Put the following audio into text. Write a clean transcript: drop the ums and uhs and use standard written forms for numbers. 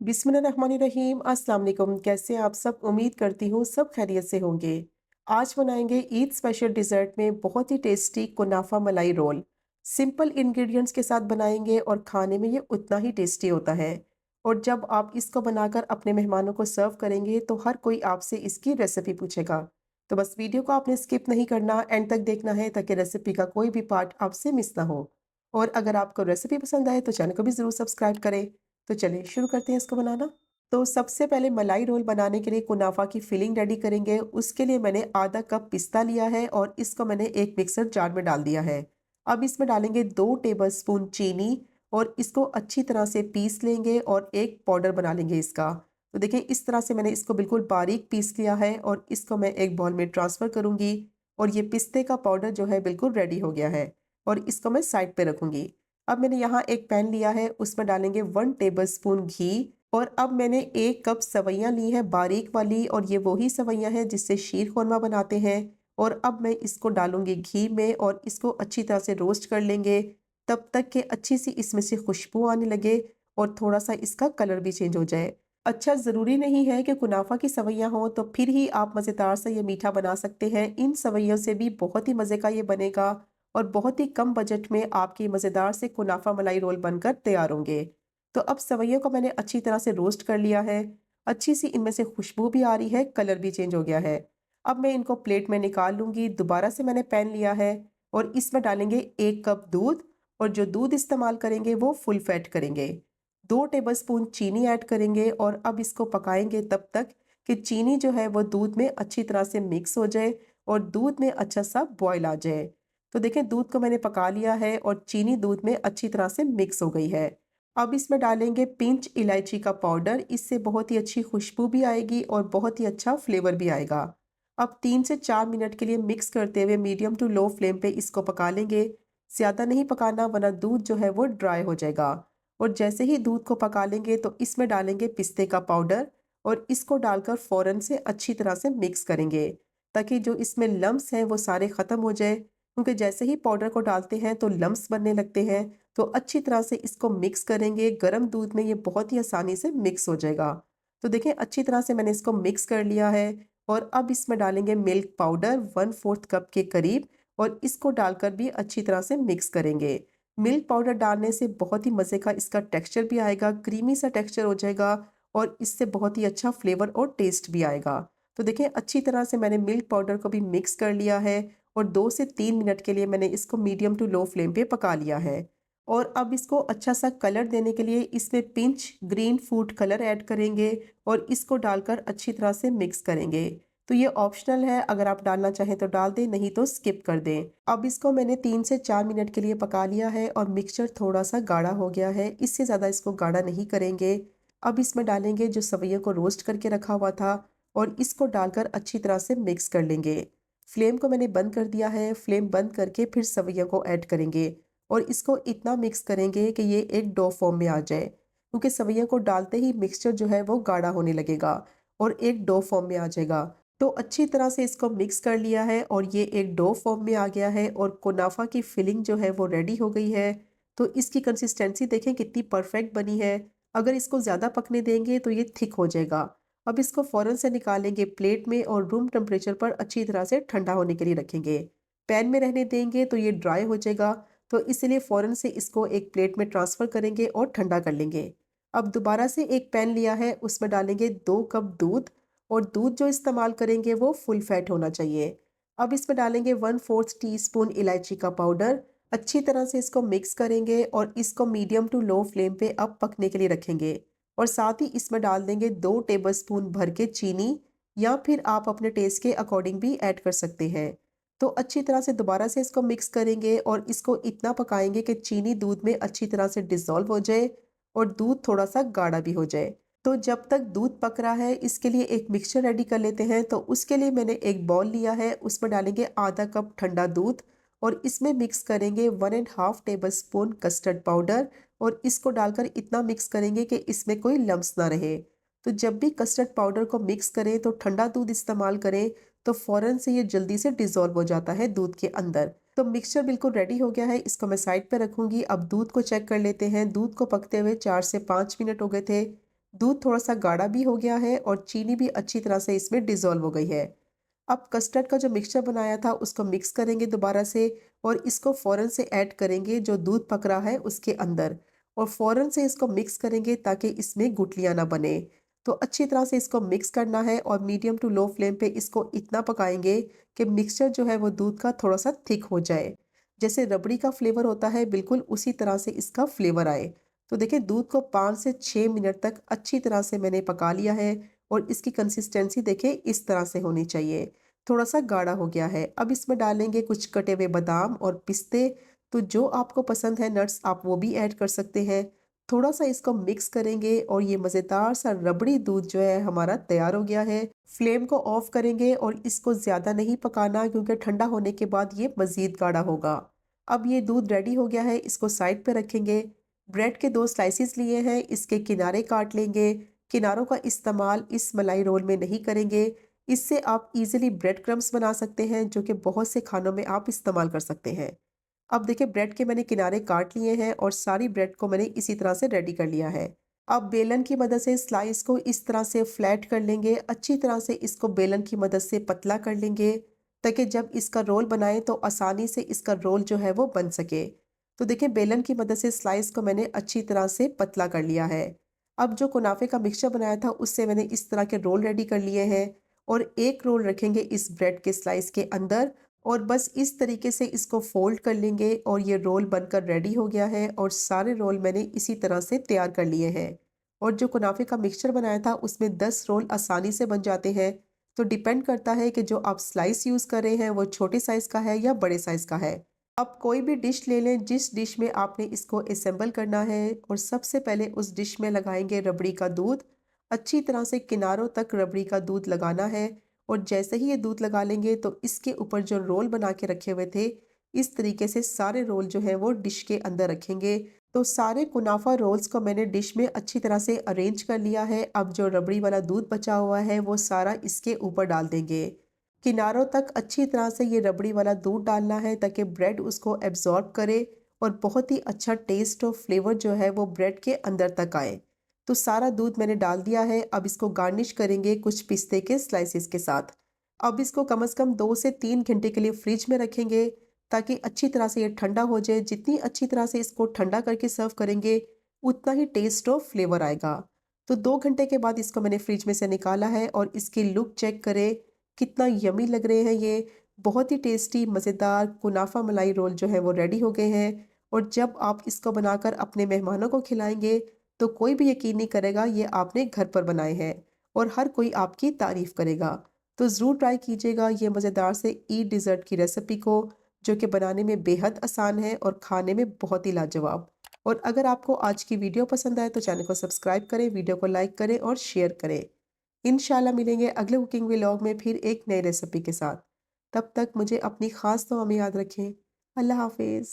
बिस्मिल्लाहिर्रहमानिर्रहीम। अस्सलाम वालेकुम। कैसे हैं आप सब? उम्मीद करती हूँ सब खैरियत से होंगे। आज बनाएंगे ईद स्पेशल डिज़र्ट में बहुत ही टेस्टी कुनाफा मलाई रोल। सिंपल इंग्रेडिएंट्स के साथ बनाएंगे और खाने में ये उतना ही टेस्टी होता है। और जब आप इसको बनाकर अपने मेहमानों को सर्व करेंगे तो हर कोई आपसे इसकी रेसिपी पूछेगा। तो बस वीडियो को आपने स्किप नहीं करना, एंड तक देखना है ताकि रेसिपी का कोई भी पार्ट आपसे मिस ना हो। और अगर आपको रेसिपी पसंद आए तो चैनल को भी ज़रूर सब्सक्राइब करें। तो चलिए शुरू करते हैं इसको बनाना। तो सबसे पहले मलाई रोल बनाने के लिए कुनाफा की फिलिंग रेडी करेंगे। उसके लिए मैंने आधा कप पिस्ता लिया है और इसको मैंने एक मिक्सर जार में डाल दिया है। अब इसमें डालेंगे 2 टेबलस्पून चीनी और इसको अच्छी तरह से पीस लेंगे और एक पाउडर बना लेंगे इसका। तो देखिए इस तरह से मैंने इसको बिल्कुल बारीक पीस लिया है और इसको मैं एक बॉल में ट्रांसफ़र करूँगी। और ये पिस्ते का पाउडर जो है बिल्कुल रेडी हो गया है और इसको मैं साइड पे रखूँगी। अब मैंने यहाँ एक पैन लिया है, उसमें डालेंगे 1 टेबलस्पून घी। और अब मैंने 1 कप सवैयाँ ली हैं बारीक वाली, और ये वही सवैयाँ हैं जिससे शीर खोरमा बनाते हैं। और अब मैं इसको डालूंगी घी में और इसको अच्छी तरह से रोस्ट कर लेंगे तब तक कि अच्छी सी इसमें से खुशबू आने लगे और थोड़ा सा इसका कलर भी चेंज हो जाए। अच्छा, ज़रूरी नहीं है कि कुनाफा की सवैयाँ हो तो फिर ही आप मज़ेदार सा ये मीठा बना सकते हैं। इन सवैयों से भी बहुत ही मज़े का ये बनेगा और बहुत ही कम बजट में आपके मज़ेदार से कुनाफा मलाई रोल बनकर तैयार होंगे। तो अब सवैयों को मैंने अच्छी तरह से रोस्ट कर लिया है। अच्छी सी इनमें से खुशबू भी आ रही है, कलर भी चेंज हो गया है। अब मैं इनको प्लेट में निकाल लूँगी। दोबारा से मैंने पैन लिया है और इसमें डालेंगे 1 कप दूध। और जो दूध इस्तेमाल करेंगे वो फुल फैट करेंगे। 2 टेबलस्पून चीनी ऐड करेंगे और अब इसको पकाएंगे तब तक कि चीनी जो है वो दूध में अच्छी तरह से मिक्स हो जाए और दूध में अच्छा सा बॉयल आ जाए। तो देखें दूध को मैंने पका लिया है और चीनी दूध में अच्छी तरह से मिक्स हो गई है। अब इसमें डालेंगे पिंच इलायची का पाउडर। इससे बहुत ही अच्छी खुशबू भी आएगी और बहुत ही अच्छा फ्लेवर भी आएगा। अब 3 से 4 मिनट के लिए मिक्स करते हुए मीडियम टू लो फ्लेम पे इसको पका लेंगे। ज़्यादा नहीं पकाना वरना दूध जो है वो ड्राई हो जाएगा। और जैसे ही दूध को पका लेंगे तो इसमें डालेंगे पिस्ते का पाउडर और इसको डालकर फ़ौरन से अच्छी तरह से मिक्स करेंगे ताकि जो इसमें लम्स हैं वो सारे ख़त्म हो जाए, क्योंकि जैसे ही पाउडर को डालते हैं तो लम्स बनने लगते हैं। तो अच्छी तरह से इसको मिक्स करेंगे। गर्म दूध में ये बहुत ही आसानी से मिक्स हो जाएगा। तो देखें अच्छी तरह से मैंने इसको मिक्स कर लिया है और अब इसमें डालेंगे मिल्क पाउडर 1/4 कप के करीब और इसको डालकर भी अच्छी तरह से मिक्स करेंगे। मिल्क पाउडर डालने से बहुत ही मज़े का इसका टेक्सचर भी आएगा, क्रीमी सा टेक्सचर हो जाएगा और इससे बहुत ही अच्छा फ्लेवर और टेस्ट भी आएगा। तो देखिए अच्छी तरह से मैंने मिल्क पाउडर को भी मिक्स कर लिया है और 2 से 3 मिनट के लिए मैंने इसको मीडियम टू लो फ्लेम पे पका लिया है। और अब इसको अच्छा सा कलर देने के लिए इसमें pinch green food colour add करेंगे और इसको डालकर अच्छी तरह से मिक्स करेंगे। तो ये ऑप्शनल है, अगर आप डालना चाहें तो डाल दें, नहीं तो स्किप कर दें। अब इसको मैंने 3 से 4 मिनट के लिए पका लिया है और मिक्सचर थोड़ा सा गाढ़ा हो गया है, इससे ज़्यादा इसको गाढ़ा नहीं करेंगे। अब इसमें डालेंगे जो सवैयों को रोस्ट करके रखा हुआ था और इसको डालकर अच्छी तरह से मिक्स कर लेंगे। फ्लेम को मैंने बंद कर दिया है। फ्लेम बंद करके फिर सवैयों को ऐड करेंगे और इसको इतना मिक्स करेंगे कि ये एक डो फॉर्म में आ जाए, क्योंकि सवैयों को डालते ही मिक्सचर जो है वो गाढ़ा होने लगेगा और एक डो फॉर्म में आ जाएगा। तो अच्छी तरह से इसको मिक्स कर लिया है और ये एक डो फॉर्म में आ गया है और कुनाफा की फिलिंग जो है वो रेडी हो गई है। तो इसकी कंसिस्टेंसी देखें कितनी परफेक्ट बनी है। अगर इसको ज़्यादा पकने देंगे तो ये थिक हो जाएगा। अब इसको फ़ौरन से निकालेंगे प्लेट में और रूम टेम्परेचर पर अच्छी तरह से ठंडा होने के लिए रखेंगे। पैन में रहने देंगे तो ये ड्राई हो जाएगा, तो इसलिए फ़ौरन से इसको एक प्लेट में ट्रांसफ़र करेंगे और ठंडा कर लेंगे। अब दोबारा से एक पैन लिया है, उसमें डालेंगे 2 कप दूध और दूध जो इस्तेमाल करेंगे वो फुल फैट होना चाहिए। अब इसमें डालेंगे 1/4 टीस्पून इलायची का पाउडर। अच्छी तरह से इसको मिक्स करेंगे और इसको मीडियम टू लो फ्लेम पे अब पकने के लिए रखेंगे। और साथ ही इसमें डाल देंगे 2 टेबलस्पून भर के चीनी, या फिर आप अपने टेस्ट के अकॉर्डिंग भी ऐड कर सकते हैं। तो अच्छी तरह से दोबारा से इसको मिक्स करेंगे और इसको इतना पकाएंगे कि चीनी दूध में अच्छी तरह से डिसॉल्व हो जाए और दूध थोड़ा सा गाढ़ा भी हो जाए। तो जब तक दूध पक रहा है इसके लिए एक मिक्सचर रेडी कर लेते हैं। तो उसके लिए मैंने एक बाउल लिया है, उसमें डालेंगे आधा कप ठंडा दूध और इसमें मिक्स करेंगे 1.5 टेबलस्पून कस्टर्ड पाउडर और इसको डालकर इतना मिक्स करेंगे कि इसमें कोई लम्स ना रहे। तो जब भी कस्टर्ड पाउडर को मिक्स करें तो ठंडा दूध इस्तेमाल करें, तो फ़ौरन से ये जल्दी से डिसॉल्व हो जाता है दूध के अंदर। तो मिक्सचर बिल्कुल रेडी हो गया है, इसको मैं साइड पे रखूंगी। अब दूध को चेक कर लेते हैं। दूध को पकते हुए 4 से 5 मिनट हो गए थे। दूध थोड़ा सा गाढ़ा भी हो गया है और चीनी भी अच्छी तरह से इसमें डिज़ोल्व हो गई है। अब कस्टर्ड का जो मिक्सचर बनाया था उसको मिक्स करेंगे दोबारा से और इसको फ़ौरन से ऐड करेंगे जो दूध पक रहा है उसके अंदर और फ़ौरन से इसको मिक्स करेंगे ताकि इसमें गुठलियाँ ना बने। तो अच्छी तरह से इसको मिक्स करना है और मीडियम टू लो फ्लेम पे इसको इतना पकाएंगे कि मिक्सचर जो है वो दूध का थोड़ा-सा थिक हो जाए। जैसे रबड़ी का फ्लेवर होता है बिल्कुल उसी तरह से इसका फ्लेवर आए। तो देखिए दूध को 5 से 6 मिनट तक अच्छी तरह से मैंने पका लिया है और इसकी कंसिस्टेंसी देखिए इस तरह से होनी चाहिए। थोड़ा-सा गाढ़ा हो गया है। अब इसमें डालेंगे कुछ कटे हुए बादाम और पिस्ते, तो जो आपको पसंद है नट्स आप वो भी ऐड कर सकते हैं। थोड़ा-सा इसको मिक्स करेंगे और ये मज़ेदार सा रबड़ी दूध जो है हमारा तैयार हो गया है। फ्लेम को ऑफ करेंगे और इसको ज़्यादा नहीं पकाना क्योंकि ठंडा होने के बाद ये मज़ीद गाढ़ा होगा। अब ये दूध रेडी हो गया है, इसको साइड पे रखेंगे। ब्रेड के 2 स्लाइसेस लिए हैं, इसके किनारे काट लेंगे। किनारों का इस्तेमाल इस मलाई रोल में नहीं करेंगे। इससे आप इजीली ब्रेड क्रम्ब्स बना सकते हैं जो कि बहुत से खानों में आप इस्तेमाल कर सकते हैं। अब देखिए ब्रेड के मैंने किनारे काट लिए हैं और सारी ब्रेड को मैंने इसी तरह से रेडी कर लिया है। अब बेलन की मदद से स्लाइस को इस तरह से फ्लैट कर लेंगे, अच्छी तरह से इसको बेलन की मदद से पतला कर लेंगे ताकि जब इसका रोल बनाएं तो आसानी से इसका रोल जो है वो बन सके। तो देखिए बेलन की मदद से स्लाइस को मैंने अच्छी तरह से पतला कर लिया है। अब जो कुनाफे का मिक्सचर बनाया था उससे मैंने इस तरह के रोल रेडी कर लिए हैं और एक रोल रखेंगे इस ब्रेड के स्लाइस के अंदर और बस इस तरीके से इसको फ़ोल्ड कर लेंगे और ये रोल बनकर रेडी हो गया है और सारे रोल मैंने इसी तरह से तैयार कर लिए हैं। और जो कुनाफे का मिक्सचर बनाया था उसमें 10 रोल आसानी से बन जाते हैं। तो डिपेंड करता है कि जो आप स्लाइस यूज़ कर रहे हैं वो छोटे साइज़ का है या बड़े साइज़ का है। अब कोई भी डिश ले लें जिस डिश में आपने इसको असेंबल करना है और सबसे पहले उस डिश में लगाएंगे रबड़ी का दूध। अच्छी तरह से किनारों तक रबड़ी का दूध लगाना है और जैसे ही ये दूध लगा लेंगे तो इसके ऊपर जो रोल बना के रखे हुए थे इस तरीके से सारे रोल जो है वो डिश के अंदर रखेंगे। तो सारे कुनाफा रोल्स को मैंने डिश में अच्छी तरह से अरेंज कर लिया है। अब जो रबड़ी वाला दूध बचा हुआ है वो सारा इसके ऊपर डाल देंगे। किनारों तक अच्छी तरह से ये रबड़ी वाला दूध डालना है ताकि ब्रेड उसको एब्जॉर्ब करे और बहुत ही अच्छा टेस्ट और फ्लेवर जो है वो ब्रेड के अंदर तक आए। तो सारा दूध मैंने डाल दिया है। अब इसको गार्निश करेंगे कुछ पिस्ते के स्लाइसेस के साथ। अब इसको कम से कम 2 से 3 घंटे के लिए फ्रिज में रखेंगे ताकि अच्छी तरह से ये ठंडा हो जाए। जितनी अच्छी तरह से इसको ठंडा करके सर्व करेंगे उतना ही टेस्ट और फ्लेवर आएगा। तो 2 घंटे के बाद इसको मैंने फ्रिज में से निकाला है और इसकी लुक चेक करें कितना यमी लग रहे हैं ये। बहुत ही टेस्टी मज़ेदार कुनाफा मलाई रोल जो है वो रेडी हो गए हैं और जब आप इसको बनाकर अपने मेहमानों को खिलाएंगे तो कोई भी यकीन नहीं करेगा ये आपने घर पर बनाए हैं और हर कोई आपकी तारीफ करेगा। तो ज़रूर ट्राई कीजिएगा ये मज़ेदार से ईद डिज़र्ट की रेसिपी को जो कि बनाने में बेहद आसान है और खाने में बहुत ही लाजवाब। और अगर आपको आज की वीडियो पसंद आए तो चैनल को सब्सक्राइब करें, वीडियो को लाइक करें और शेयर करें। इंशाल्लाह मिलेंगे अगले कुकिंग व्लॉग में फिर एक नई रेसिपी के साथ। तब तक मुझे अपनी ख़ास दुआ में याद रखें। अल्लाह हाफ़िज़।